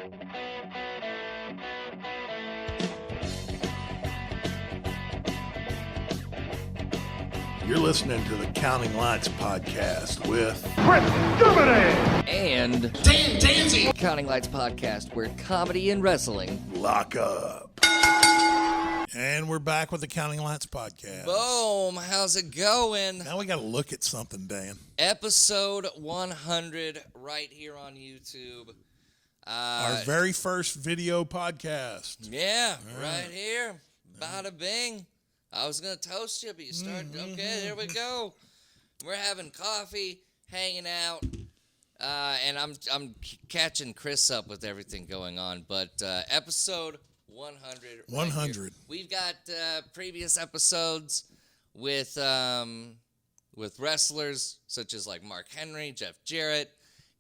You're listening to the Counting Lights podcast with and Dan Danzy. Counting Lights podcast, where comedy and wrestling lock up. And we're back with the Counting Lights podcast. Boom! How's it going? Now we got to look at something, Dan. Episode 100 right here on YouTube. Our very first video podcast. Yeah, right here. Bada bing. I was going to toast you, but you started. Okay, there we go. We're having coffee, hanging out, and I'm catching Chris up with everything going on. But episode 100. 100. Right, we've got previous episodes with wrestlers such as like Mark Henry, Jeff Jarrett,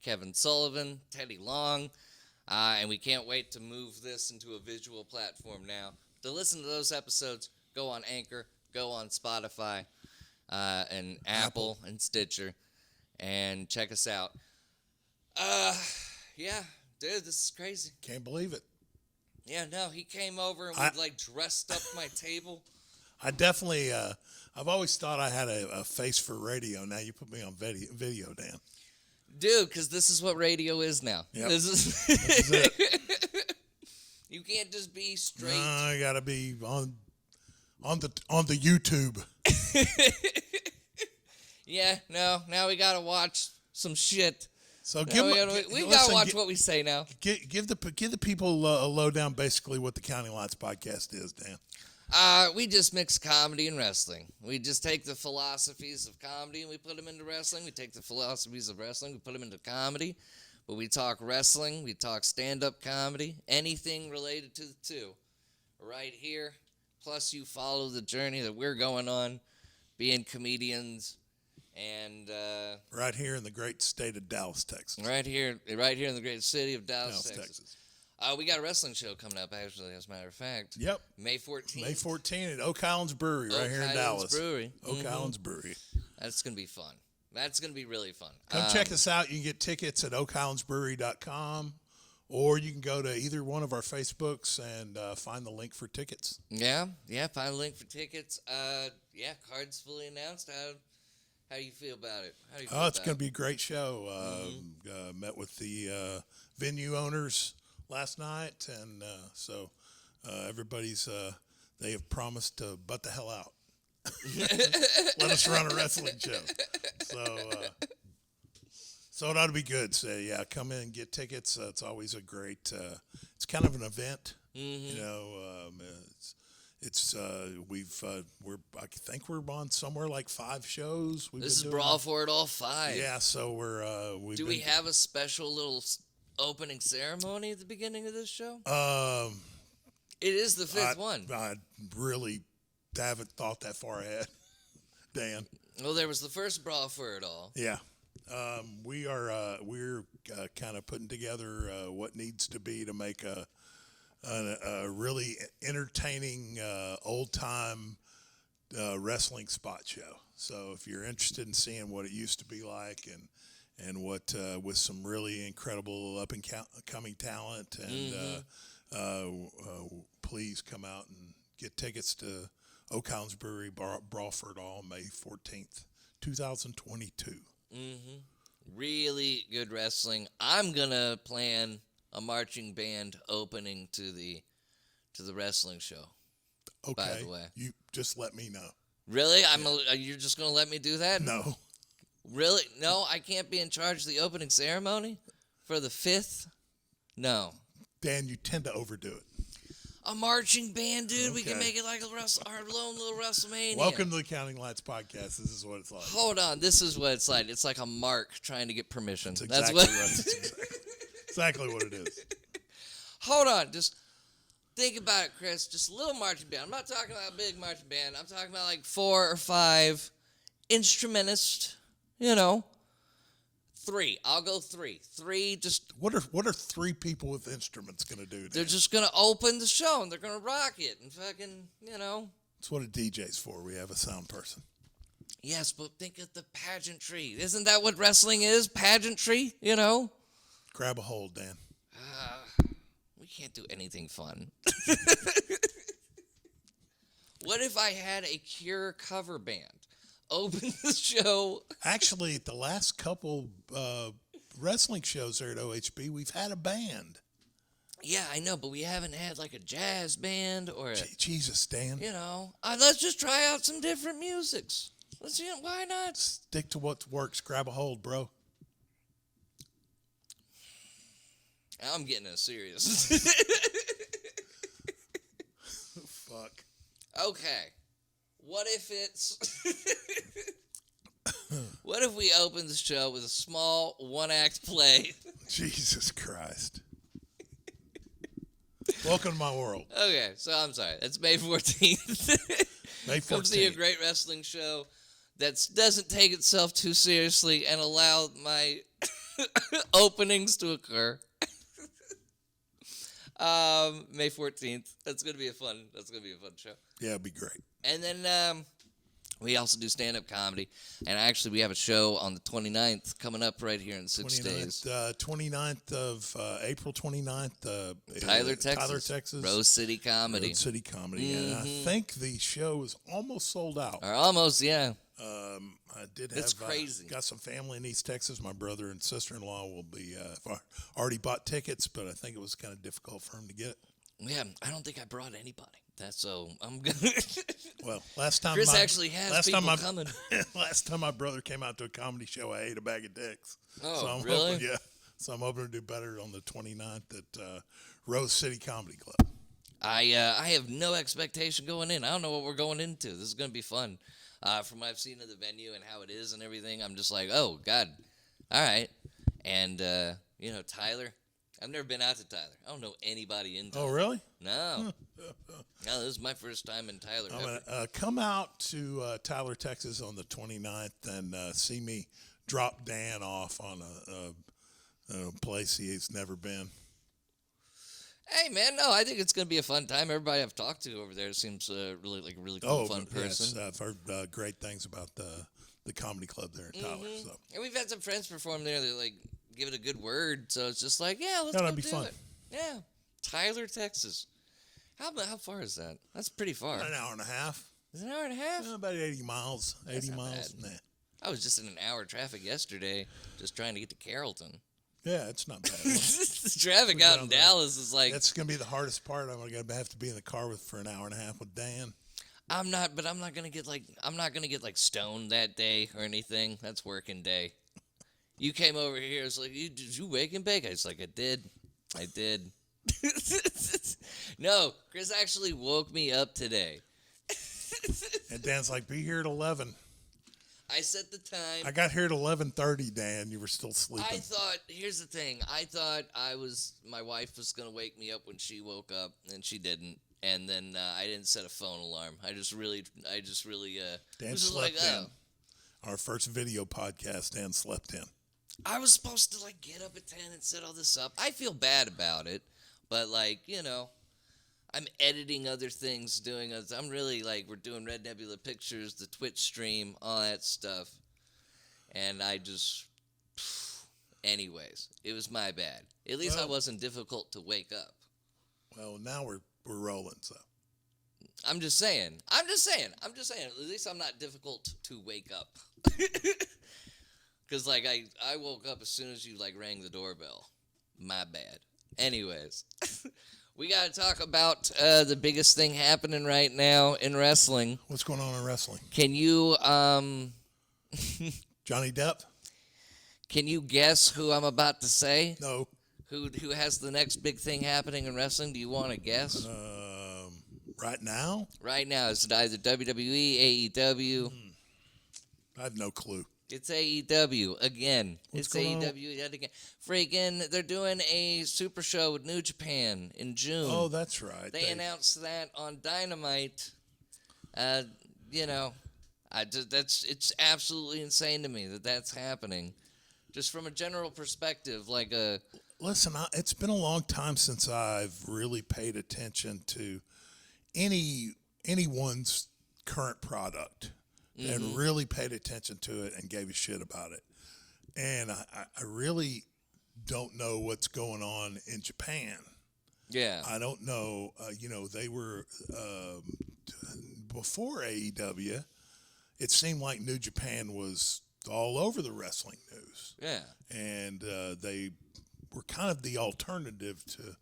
Kevin Sullivan, Teddy Long, and we can't wait to move this into a visual platform now. To listen to those episodes, go on Anchor, go on Spotify, and Apple and Stitcher, and check us out. Yeah, dude, this is crazy. Can't believe it. Yeah, no, he came over and we dressed up my table. I definitely, I've always thought I had a face for radio. Now you put me on video, Dan. Dude, because this is what radio is now. Yep. This is it. You can't just be straight. No, you got to be on the YouTube. Yeah, no, now we got to watch some shit. So we gotta watch what we say now. Give the people a lowdown, basically what the Counting Lights podcast is, Dan. We just mix comedy and wrestling. We just take the philosophies of comedy and we put them into wrestling. We take the philosophies of wrestling, we put them into comedy. But we talk wrestling, we talk stand-up comedy, anything related to the two, right here. Plus, you follow the journey that we're going on, being comedians. And right here in the great state of Dallas, Texas. Right here in the great city of Dallas, Texas. We got a wrestling show coming up, actually, as a matter of fact. Yep. May 14th. May 14th at Oak Island's Brewery, right here in Dallas. Brewery. Oak Island's Brewery. That's going to be fun. That's going to be really fun. Come check us out. You can get tickets at oakislandsbrewery.com, or you can go to either one of our Facebooks and find the link for tickets. Yeah, find the link for tickets. Cards fully announced. How do you feel about it? It's going to be a great show. Met with the venue owners last night, and so everybody's they have promised to butt the hell out. Let us run a wrestling show. So it ought to be good. So yeah, come in and get tickets. It's always a great. It's kind of an event. You know, I think we're on somewhere like 5 shows. This is Brawl for It All 5. Yeah, so we have a special little opening ceremony at the beginning of this show? It is the 5th one. I really haven't thought that far ahead, Dan. Well, there was the first Brawl for It All. Yeah. We're kind of putting together what needs to be to make a really entertaining old-time wrestling spot show. So if you're interested in seeing what it used to be like and what with some really incredible up-and-coming talent, and please come out and get tickets to Oak Island's Brewery, Brawl for It All, May 14th, 2022. Really good wrestling. I'm going to plan a marching band opening to the wrestling show. Okay. By the way, you just let me know. Really? You're just going to let me do that? No. Really? No, I can't be in charge of the opening ceremony for the 5th? No. Dan, you tend to overdo it. A marching band, dude. Okay. We can make it like our lone little WrestleMania. Welcome to the Counting Lights podcast. This is what it's like. Hold on. This is what it's like. It's like a mark trying to get permission. That's exactly right. Exactly what it is. Hold on. Just think about it, Chris. Just a little marching band. I'm not talking about a big marching band. I'm talking about like 4 or 5 instrumentists. 3. I'll go 3. 3 just... What are 3 people with instruments going to do? Dan? They're just going to open the show, and they're going to rock it, and fucking, That's what a DJ's for. We have a sound person. Yes, but think of the pageantry. Isn't that what wrestling is? Pageantry, Grab a hold, Dan. can't do anything fun. What if I had a Cure cover band open the show? Actually, the last couple wrestling shows there at OHB, we've had a band. Yeah, I know, but we haven't had like a jazz band or a, Jesus, Dan. let's just try out some different musics. Why not? Stick to what works. Grab a hold, bro. I'm getting serious. Fuck. Okay. What if it's... What if we open the show with a small one-act play? Jesus Christ. Welcome to my world. Okay, so I'm sorry. It's May 14th. May 14th. Come see a great wrestling show that doesn't take itself too seriously and allow my openings to occur. May 14th. That's gonna be a fun show. Yeah, it'd be great. And then we also do stand-up comedy. And actually, we have a show on the 29th coming up right here in 6 days. 29th of April 29th. Tyler, Texas. Tyler, Texas. Rose City Comedy. Rose City Comedy. And I think the show is almost sold out. Or almost, yeah. I did have. It's crazy. Got some family in East Texas. My brother and sister-in-law will be. Already bought tickets, but I think it was kind of difficult for him to get. Yeah, I don't think I brought anybody. So I'm gonna. Well, last time Chris actually has people coming. Last time my brother came out to a comedy show, I ate a bag of dicks. Oh, so I'm really? Hoping, yeah. So I'm hoping to do better on the 29th at Rose City Comedy Club. I have no expectation going in. I don't know what we're going into. This is gonna be fun. From what I've seen of the venue and how it is and everything, I'm just like, oh God, all right. And Tyler. I've never been out to Tyler. I don't know anybody in Tyler. Oh, really? No. No, this is my first time in Tyler. I'm gonna come out to Tyler, Texas on the 29th and see me drop Dan off on a place he's never been. Hey, man, no, I think it's going to be a fun time. Everybody I've talked to over there seems really like a really cool, fun person. Yes, I've heard great things about the comedy club there in Tyler. So. And we've had some friends perform there that like give it a good word. So it's just like, yeah, let's go be do fun. it. Yeah, Tyler, Texas. How far is that? That's pretty far. An hour and a half. Is it an hour and a half? About 80 miles. 80 miles. Bad. Nah. I was just in an hour traffic yesterday just trying to get to Carrollton. Yeah, it's not bad. The traffic out in Dallas is like... That's going to be the hardest part. I'm going to have to be in the car for an hour and a half with Dan. I'm not going to get like stoned that day or anything. That's working day. You came over here. It's like, did you wake and bake? I was like, I did. No, Chris actually woke me up today. And Dan's like, be here at 11. I set the time. I got here at 11:30, Dan. You were still sleeping. Here's the thing. I thought my wife was going to wake me up when she woke up, and she didn't. And then I didn't set a phone alarm. I just really. Dan slept in. Our first video podcast, Dan slept in. I was supposed to like get up at 10 and set all this up. I feel bad about it, but I'm editing other things, I'm really like, we're doing Red Nebula Pictures, the Twitch stream, all that stuff. And anyways, it was my bad. At least I wasn't difficult to wake up. Well, now we're rolling, so. I'm just saying. At least I'm not difficult to wake up. Because, like, I woke up as soon as you, like, rang the doorbell. My bad. Anyways. We got to talk about the biggest thing happening right now in wrestling. What's going on in wrestling? Can you, Johnny Depp? Can you guess who I'm about to say? No. Who has the next big thing happening in wrestling? Do you want to guess? Right now? Right now, it's either WWE, AEW. I have no clue. It's AEW again. What's going AEW yet again. Freaking, they're doing a super show with New Japan in June. Oh, that's right. They announced that on Dynamite. It's absolutely insane to me that that's happening. Just from a general perspective, like a... Listen, it's been a long time since I've really paid attention to anyone's current product and really paid attention to it and gave a shit about it. And I really don't know what's going on in Japan. Yeah. I don't know. They were before AEW. It seemed like New Japan was all over the wrestling news. Yeah. And they were kind of the alternative to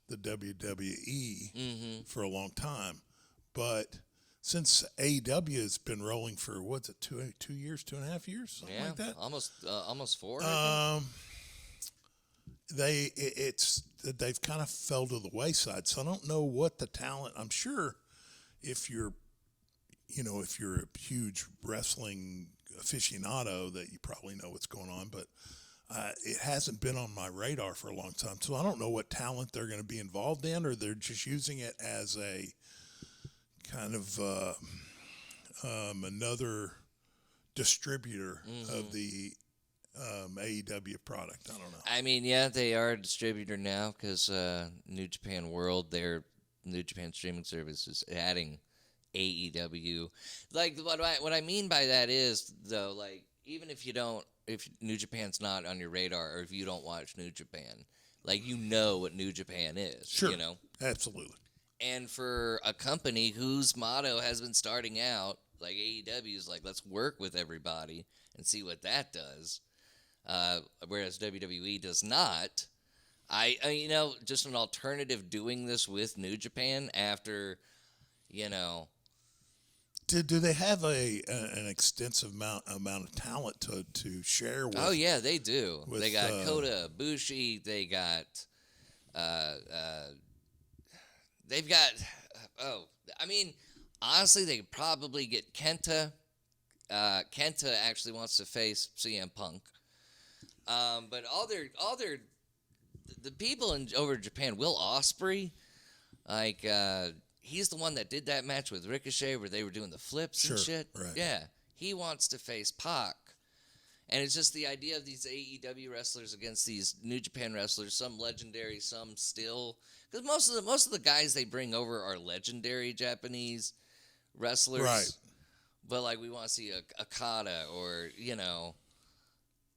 the WWE for a long time. But since AEW has been rolling for, what's it, 2 years, 2.5 years, something like that? Almost 4. They've kind of fell to the wayside. So I don't know what the talent. I'm sure if you're a huge wrestling aficionado, that you probably know what's going on, but it hasn't been on my radar for a long time. So I don't know what talent they're going to be involved in, or they're just using it as a kind of another distributor of the AEW product. I don't know. I mean, yeah, they are a distributor now because New Japan World, their New Japan streaming service, is adding AEW. Like, what I mean by that is, though, like, even if New Japan's not on your radar, or if you don't watch New Japan, like, you know what New Japan is. Sure. You know? Absolutely. And for a company whose motto has been starting out, like AEW is like, let's work with everybody and see what that does, whereas WWE does not. Just an alternative doing this with New Japan after, Do they have an extensive amount of talent to share with? Oh yeah, they do. They got Kota Ibushi. They got, they've got. Honestly, they could probably get Kenta. Kenta actually wants to face CM Punk. But the people over Japan, Will Ospreay, like. He's the one that did that match with Ricochet where they were doing the flips and shit. Right. Yeah. He wants to face Pac. And it's just the idea of these AEW wrestlers against these New Japan wrestlers, some legendary, some still. Because most of the guys they bring over are legendary Japanese wrestlers. Right. But, like, we want to see Okada or,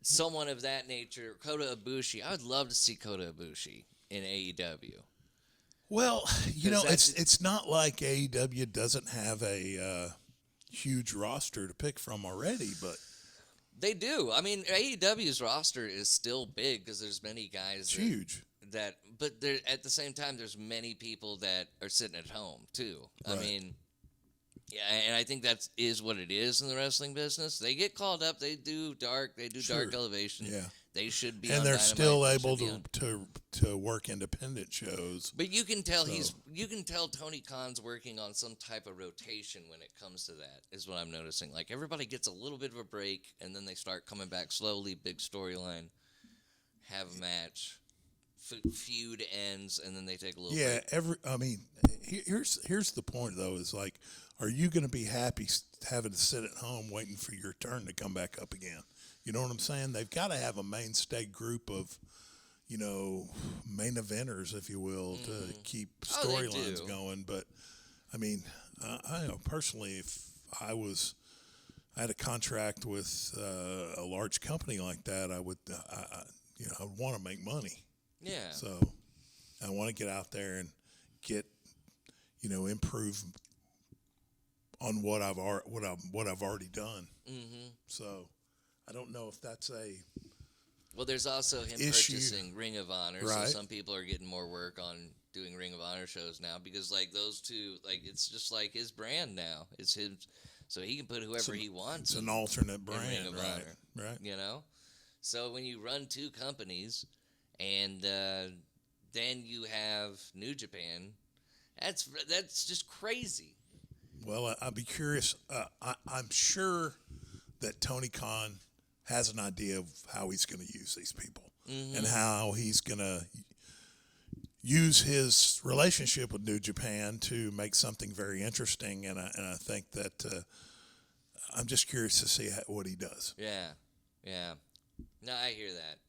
someone of that nature. Kota Ibushi. I would love to see Kota Ibushi in AEW. Well, it's not like AEW doesn't have a huge roster to pick from already, but they do. I mean, AEW's roster is still big because there's many guys. Huge. But at the same time, there's many people that are sitting at home too. Right. I mean, yeah, and I think that is what it is in the wrestling business. They get called up. They do dark elevation. Yeah. They should be, and on they're Dynamite. still able to work independent shows. But you can tell Tony Khan's working on some type of rotation when it comes to that, is what I'm noticing. Like, everybody gets a little bit of a break, and then they start coming back slowly, big storyline, have a match, feud ends, and then they take a little break. Here's the point, though, is like, are you going to be happy having to sit at home waiting for your turn to come back up again? You know what I'm saying? They've got to have a mainstay group of, main eventers, if you will, to keep storylines going. But, I mean, I know personally, if I had a contract with a large company like that, I would want to make money. Yeah. So I want to get out there and get, improve on what I've already done. Mm-hmm. So I don't know if that's a Well, there's also him purchasing Ring of Honor, right. So some people are getting more work on doing Ring of Honor shows now because, like, those two, like, it's just like his brand now. It's his, so he can put whoever he wants. It's an alternate brand, Ring of Honor, right? So when you run two companies, and then you have New Japan, that's just crazy. Well, I'd be curious. I'm sure that Tony Khan has an idea of how he's going to use these people and how he's going to use his relationship with New Japan to make something very interesting. And I think that I'm just curious to see what he does. Yeah. No, I hear that.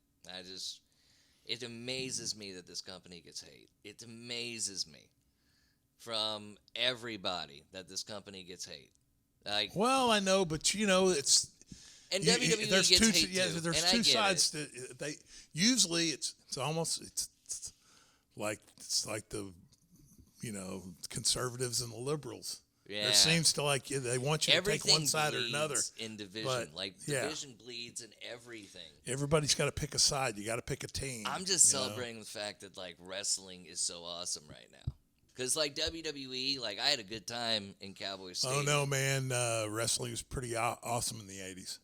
It amazes me that this company gets hate. It amazes me from everybody that this company gets hate. Like, well, I know, but it's. And WWE there's gets two, hate too. There's and two sides to they. Usually, it's almost it's like the, conservatives and the liberals. Yeah. There seems to they want you to take one side or another. In division. But, Division bleeds in everything. Everybody's got to pick a side. You got to pick a team. I'm just celebrating the fact that, wrestling is so awesome right now. Because, WWE, I had a good time in Cowboy Stadium. Oh, no, man. Wrestling was pretty awesome in the 80s.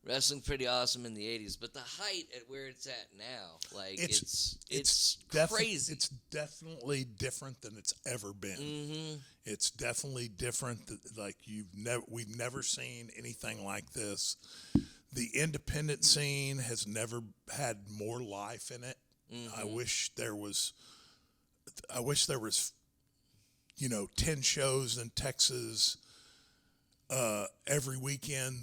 Wrestling's pretty awesome in the 80s, but the height at where it's at now, it's crazy. It's definitely different than it's ever been. Mm-hmm. It's definitely different. We've never seen anything like this. The independent scene has never had more life in it. Mm-hmm. I wish there was 10 shows in Texas every weekend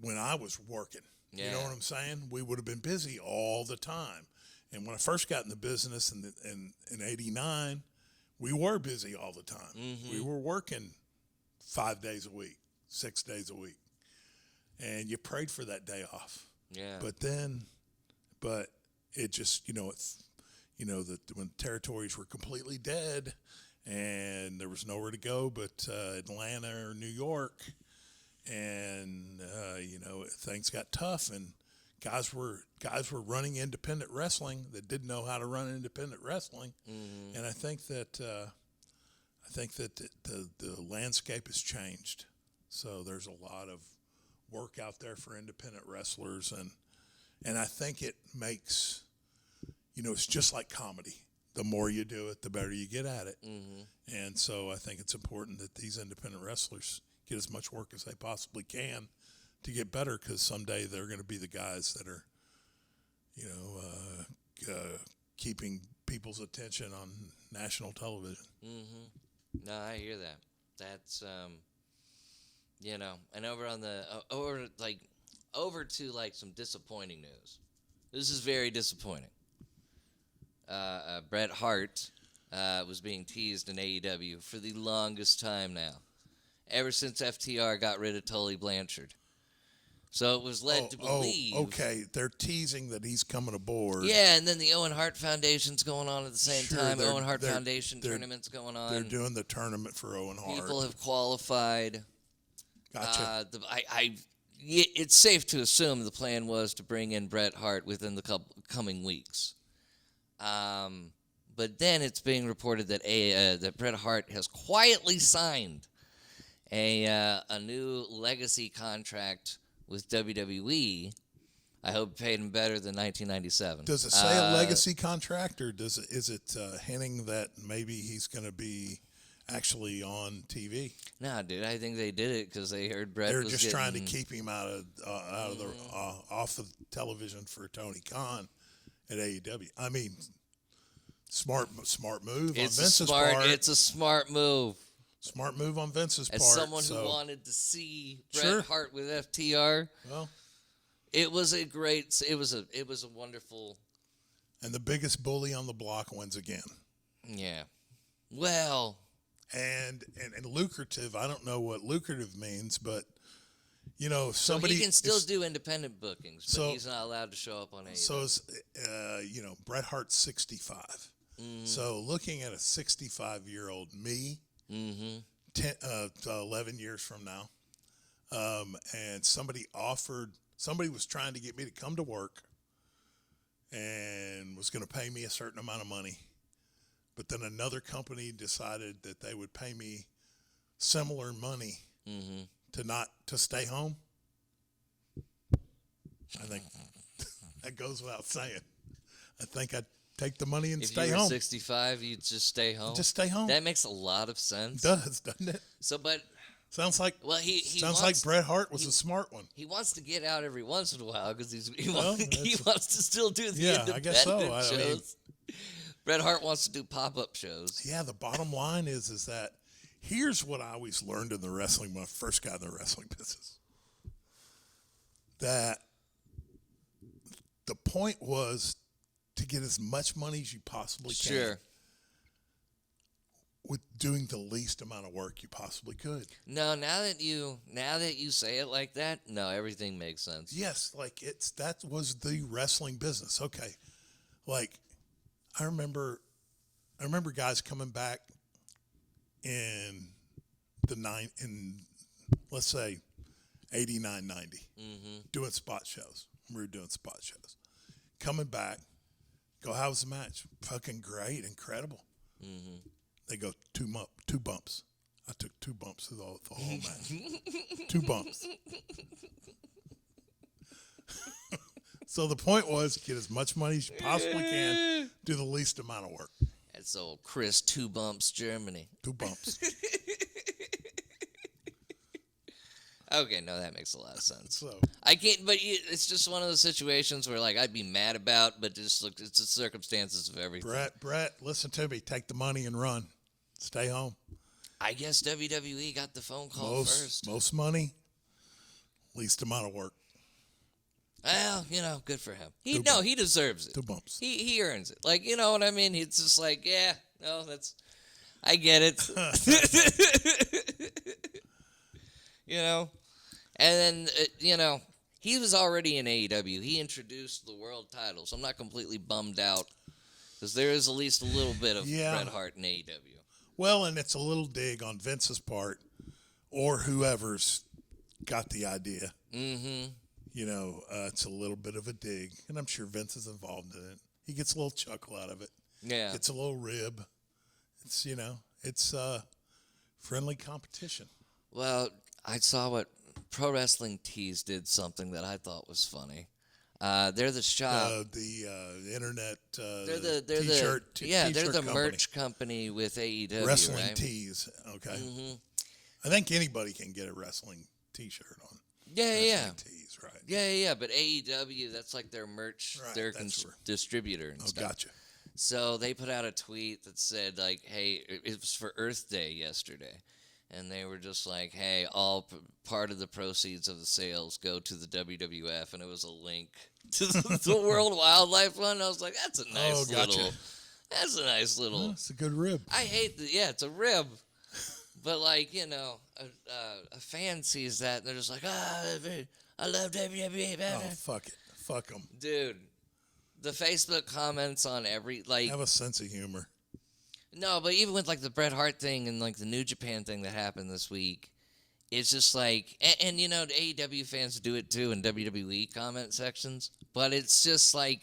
when I was working. Yeah. You know what I'm saying? We would have been busy all the time. And when I first got in the business in 89, we were busy all the time. Mm-hmm. We were working 5 days a week, 6 days a week. And you prayed for that day off. Yeah. But it just, when territories were completely dead and there was nowhere to go but Atlanta or New York, and things got tough, and guys were running independent wrestling that didn't know how to run independent wrestling. Mm-hmm. And I think that the landscape has changed. So there's a lot of work out there for independent wrestlers, and I think it makes, it's just like comedy. The more you do it, the better you get at it. Mm-hmm. And so I think it's important that these independent wrestlers get as much work as they possibly can to get better, because someday they're going to be the guys that are, keeping people's attention on national television. Mm-hmm. No, I hear that. That's, and over on the, over to some disappointing news. This is very disappointing. Bret Hart was being teased in AEW for the longest time now, ever since FTR got rid of Tully Blanchard. So it was led to believe... okay, they're teasing that he's coming aboard. Yeah, and then the Owen Hart Foundation's going on at the same time. Owen Hart Foundation tournament's going on. They're doing the tournament for Owen Hart. People have qualified. Gotcha. It's safe to assume the plan was to bring in Bret Hart within the coming weeks. But then it's being reported that that Bret Hart has quietly signed a new legacy contract with WWE. I hope it paid him better than 1997. Does it say a legacy contract, or is it hinting that maybe he's going to be actually on TV? No, dude. I think they did it because they heard Bret. They're just trying to keep him off of television for Tony Khan at AEW. I mean, smart move on Vince's part. It's a smart move. Smart move on Vince's part. As someone who wanted to see Bret Hart with FTR, well, it was a wonderful. And the biggest bully on the block wins again. Yeah. Well. And lucrative. I don't know what lucrative means, but somebody. So he can still do independent bookings, but he's not allowed to show up on AEW. So Bret Hart's 65. Mm-hmm. So looking at a 65-year-old me, mm-hmm. 11 years from now, and somebody was trying to get me to come to work and was going to pay me a certain amount of money, but then another company decided that they would pay me similar money mm-hmm. to stay home. I think that goes without saying. I think I'd take the money and stay home. If you were 65, you'd just stay home? Just stay home. That makes a lot of sense. It does, doesn't it? So, but... Sounds like like Bret Hart was a smart one. He wants to get out every once in a while because he wants to still do the independent I guess so. shows. Bret Hart wants to do pop-up shows. Yeah, the bottom line is that here's what I always learned in the wrestling when I first got in the wrestling business. That the point was to get as much money as you possibly can. Sure. With doing the least amount of work you possibly could. No, now that you say it like that, no, everything makes sense. Yes, that was the wrestling business. Okay. I remember I remember guys coming back in let's say 89, 90, doing spot shows. We were doing spot shows. Coming back, go, how was the match? Fucking great, incredible. They go, two bumps. I took 2 bumps through the whole match. 2 bumps. So the point was, get as much money as you possibly can, do the least amount of work. That's old Chris 2 Bumps Germany. 2 bumps. Okay, no, that makes a lot of sense. So I can't, but it's just one of those situations where, like, I'd be mad about, but just look, it's the circumstances of everything. Brett, listen to me. Take the money and run. Stay home. I guess WWE got the phone call first. Most money, least amount of work. Well, good for him. He deserves it. 2 bumps. He earns it. Like, you know what I mean? It's just like, I get it. And then, he was already in AEW. He introduced the world title, so I'm not completely bummed out because there is at least a little bit of Bret Hart in AEW. Well, and it's a little dig on Vince's part or whoever's got the idea. Mm-hmm. It's a little bit of a dig, and I'm sure Vince is involved in it. He gets a little chuckle out of it. Yeah. Gets a little rib. It's, it's friendly competition. Well, I saw what Pro Wrestling Tees did something that I thought was funny. They're the shop. The internet they're t-shirt they're the company. merch company with AEW. Wrestling right? Tees. Okay. Mm-hmm. I think anybody can get a wrestling T-shirt on. Yeah. Tees, right? Yeah. But AEW, that's like their merch, right, their distributor and stuff. Gotcha. So they put out a tweet that said, like, hey, it was for Earth Day yesterday. And they were just like, hey, all part of the proceeds of the sales go to the WWF. And it was a link to the World Wildlife Fund. I was like, that's a nice little. It's a good rib. I hate it's a rib. But, like, a fan sees that and they're just like, I love WWE. Oh, fuck it. Fuck them. Dude, the Facebook comments on have a sense of humor. No, but even with, like, the Bret Hart thing and, like, the New Japan thing that happened this week, it's just like, and the AEW fans do it too in WWE comment sections, but it's just like,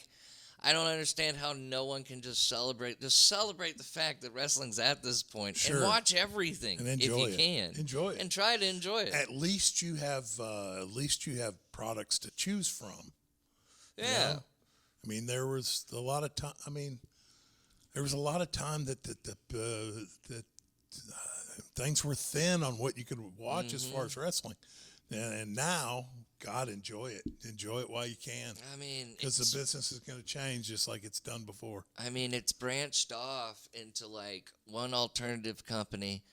I don't understand how no one can just celebrate the fact that wrestling's at this point and watch everything and enjoy if you can. Enjoy it. And try to enjoy it. At least you have products to choose from. Yeah. I mean, there was a lot of time. There was a lot of time that things were thin on what you could watch as far as wrestling, and now, God, enjoy it. Enjoy it while you can. I mean, because the business is going to change just like it's done before. I mean, it's branched off into like one alternative company,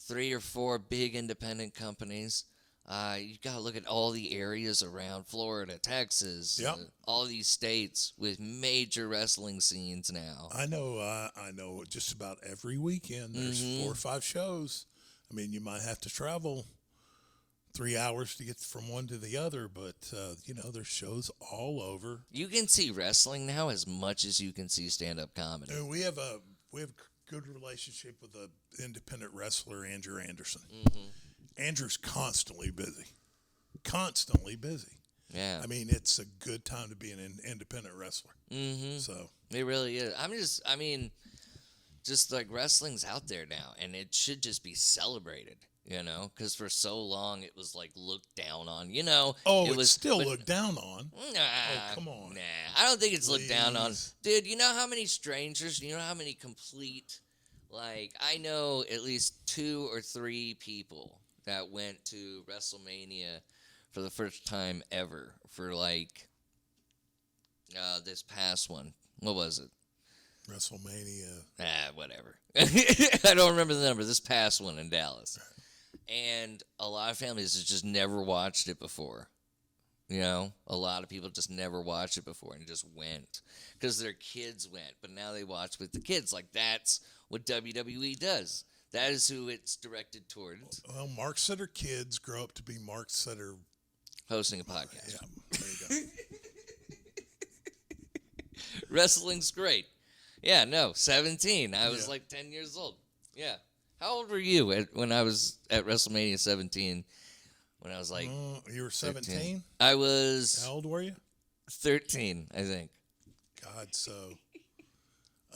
3 or 4 big independent companies. You got to look at all the areas around Florida, Texas, all these states with major wrestling scenes now. I know just about every weekend there's 4 or 5 shows. I mean, you might have to travel 3 hours to get from one to the other, but there's shows all over. You can see wrestling now as much as you can see stand-up comedy. And we have a good relationship with the independent wrestler Andrew Anderson. Andrew's constantly busy. Yeah. I mean, it's a good time to be an independent wrestler. So it really is. Just like wrestling's out there now, and it should just be celebrated. Because for so long it was like looked down on. Oh, it was still looked down on. Nah, come on. Nah, I don't think it's looked down on. Dude, you know how many strangers? You know how many complete? Like, I know at least 2 or 3 people that went to WrestleMania for the first time ever for like this past one. What was it? WrestleMania. Whatever. I don't remember the number. This past one in Dallas. And a lot of families have just never watched it before. A lot of people just never watched it before and just went because their kids went. But now they watch with the kids. Like, that's what WWE does. That is who it's directed towards. Well, marks that are kids grow up to be marks that are hosting a podcast. Yeah, there you go. Wrestling's great. Yeah, no, 17. I was Yeah. like 10 years old. Yeah. How old were you when I was at WrestleMania 17? When I was like, You were 17? I was How old were you? 13, I think. God, so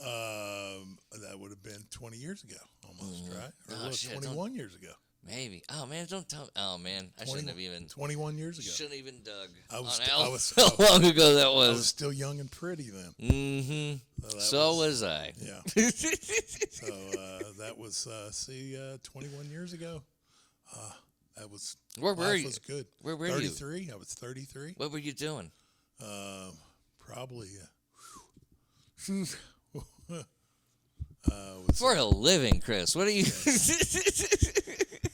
that would have been 20 years ago almost, right? Or Oh, shit, 21 years ago. Maybe. Oh, man, don't tell me. Oh, man, I shouldn't have even. 21 years ago. Shouldn't have even dug I was on st- how, I was- how long ago that I was was. still young and pretty then. Mm-hmm. So was I. Yeah. So that was 21 years ago. That was Where were life you? was good. Where were you? 33. I was 33. What were you doing? Probably. For a living, Chris. What are you?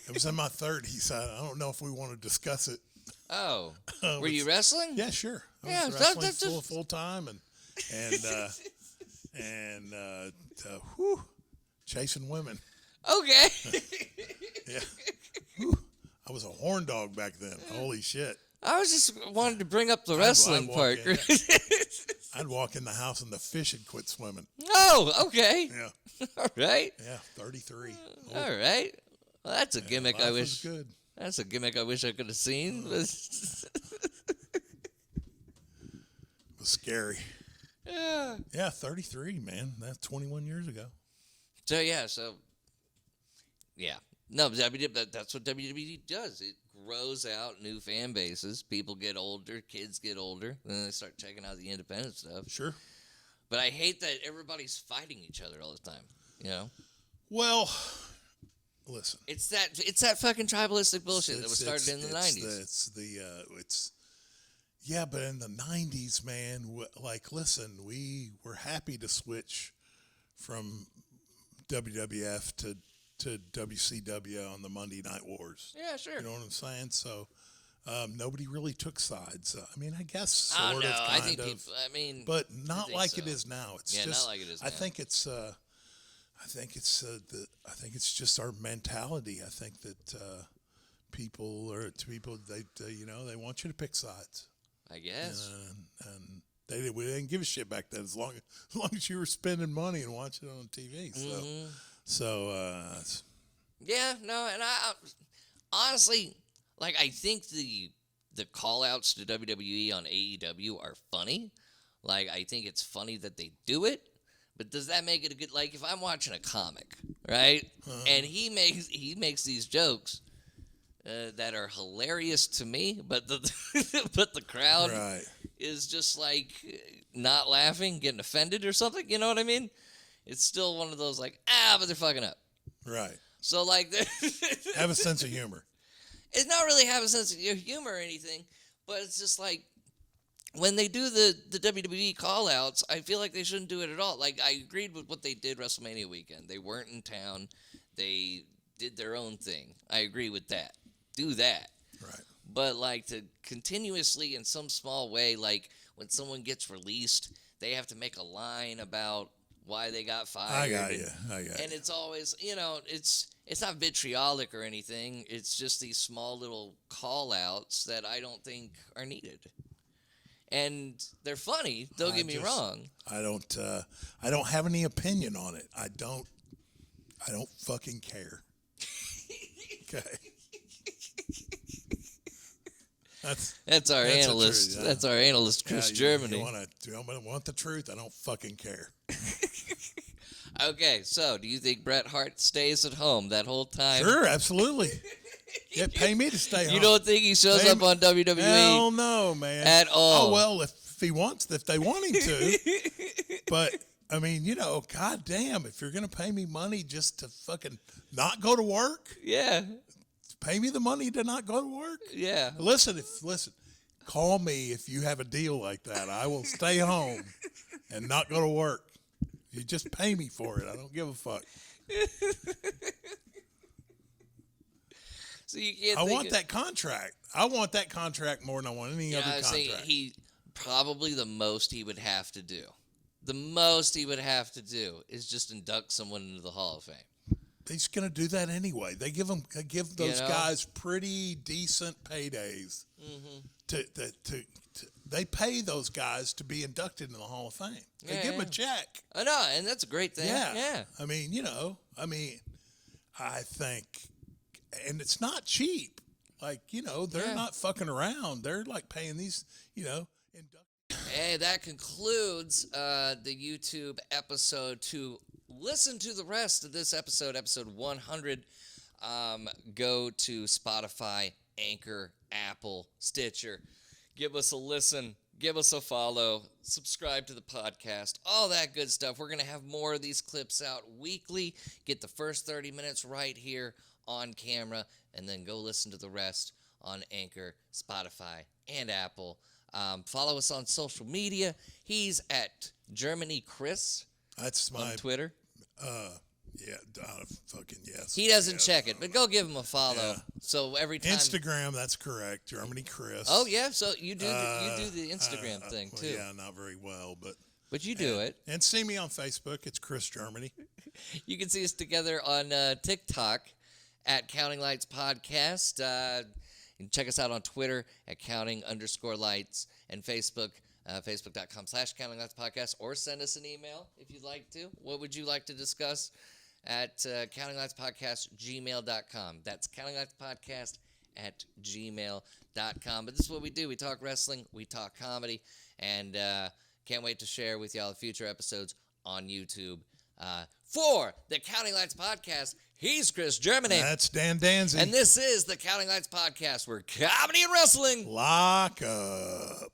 It was in my 30s. I don't know if we want to discuss it. Oh, were you wrestling? Yeah, sure. I Yeah, was that's wrestling just- full time and chasing women. Okay. Yeah. Whew. I was a horn dog back then. Holy shit. I was just wanted to bring up the wrestling walk part. in, I'd walk in the house and the fish had quit swimming. Oh, okay. Yeah. All right. Yeah. 33. All right. Well, that's a gimmick I Life wish. was good. That's a gimmick I wish I could have seen. It was scary. Yeah. Yeah, 33, man. That's 21 years ago. So yeah. No, that's what WWE does. It grows out new fan bases. People get older, kids get older, then they start checking out the independent stuff. Sure. But I hate that everybody's fighting each other all the time. You know? Well, listen. It's that fucking tribalistic bullshit that was started in the 90s. Yeah, but in the 90s, man, listen, we were happy to switch from WWF to WCW on the Monday Night Wars. Yeah, sure. You know what I'm saying? So nobody really took sides. I mean, I guess Oh, sort no, of, I kind think of, people, but not think like so. it is now. It's Yeah, just, not like it is I now. think it's I think it's just our mentality. I think that people they want you to pick sides. I guess. And we didn't give a shit back then as long as you were spending money and watching it on TV. So Yeah, no, and I honestly, like, I think the call-outs to WWE on AEW are funny. Like, I think it's funny that they do it, but does that make it a good, like, if I'm watching a comic, right, and he makes these jokes that are hilarious to me, but the crowd right. is just, like, not laughing, getting offended or something, you know what I mean? It's still one of those, like, but they're fucking up. Right. So, like, Have a sense of humor. it's not really have a sense of humor or anything, but it's just like when they do the WWE call-outs, I feel like they shouldn't do it at all. Like, I agreed with what they did WrestleMania weekend. They weren't in town. They did their own thing. I agree with that. Do that. Right. But, like, to continuously in some small way, like when someone gets released, they have to make a line about why they got fired. I got you. And it's always, it's not vitriolic or anything. It's just these small little call-outs that I don't think are needed. And they're funny, don't get me wrong. I don't have any opinion on it. I don't fucking care. Okay. That's our analyst. Truth, yeah. That's our analyst, Chris Germany. You want the truth? I don't fucking care. Okay, so do you think Bret Hart stays at home that whole time? Sure, absolutely. Yeah, pay me to stay home. You don't think he shows up on WWE? Hell no, man. At all. Oh, well, if they want him to. But, I mean, goddamn, if you're going to pay me money just to fucking not go to work, Yeah. pay me the money to not go to work. Yeah. Listen, call me if you have a deal like that. I will stay home and not go to work. You just pay me for it. I don't give a fuck. So you can't. I want that contract. I want that contract more than I want any other contract. He probably the most he would have to do. The most he would have to do is just induct someone into the Hall of Fame. just going to do that anyway. They give those guys pretty decent paydays. They pay those guys to be inducted in the Hall of Fame. They give them a check. I know, and that's a great thing. Yeah. I mean, I think, and it's not cheap. Like, they're not fucking around. They're like paying these, Hey, that concludes the YouTube episode. To listen to the rest of this episode 100, go to Spotify, Anchor, Apple, Stitcher. Give us a listen. Give us a follow. Subscribe to the podcast. All that good stuff. We're going to have more of these clips out weekly. Get the first 30 minutes right here on camera, and then go listen to the rest on Anchor, Spotify, and Apple. Follow us on social media. He's at Germany Chris. That's on Twitter. Fucking yes. He doesn't check it, but go give him a follow. Yeah. So every time Instagram, that's correct. Germany Chris. Oh yeah, so you do the Instagram thing too. Yeah, not very well, but you do it. And see me on Facebook. It's Chris Germany. You can see us together on TikTok at Counting Lights Podcast. You can check us out on Twitter at counting_lights and Facebook, facebook.com/countinglightspodcast, or send us an email if you'd like to. What would you like to discuss at countinglightspodcast@gmail.com. That's countinglightspodcast@gmail.com. But this is what we do. We talk wrestling, we talk comedy, and can't wait to share with y'all future episodes on YouTube. For the Counting Lights Podcast, he's Chris Germany. That's Dan Danzy. And this is the Counting Lights Podcast, where comedy and wrestling lock up.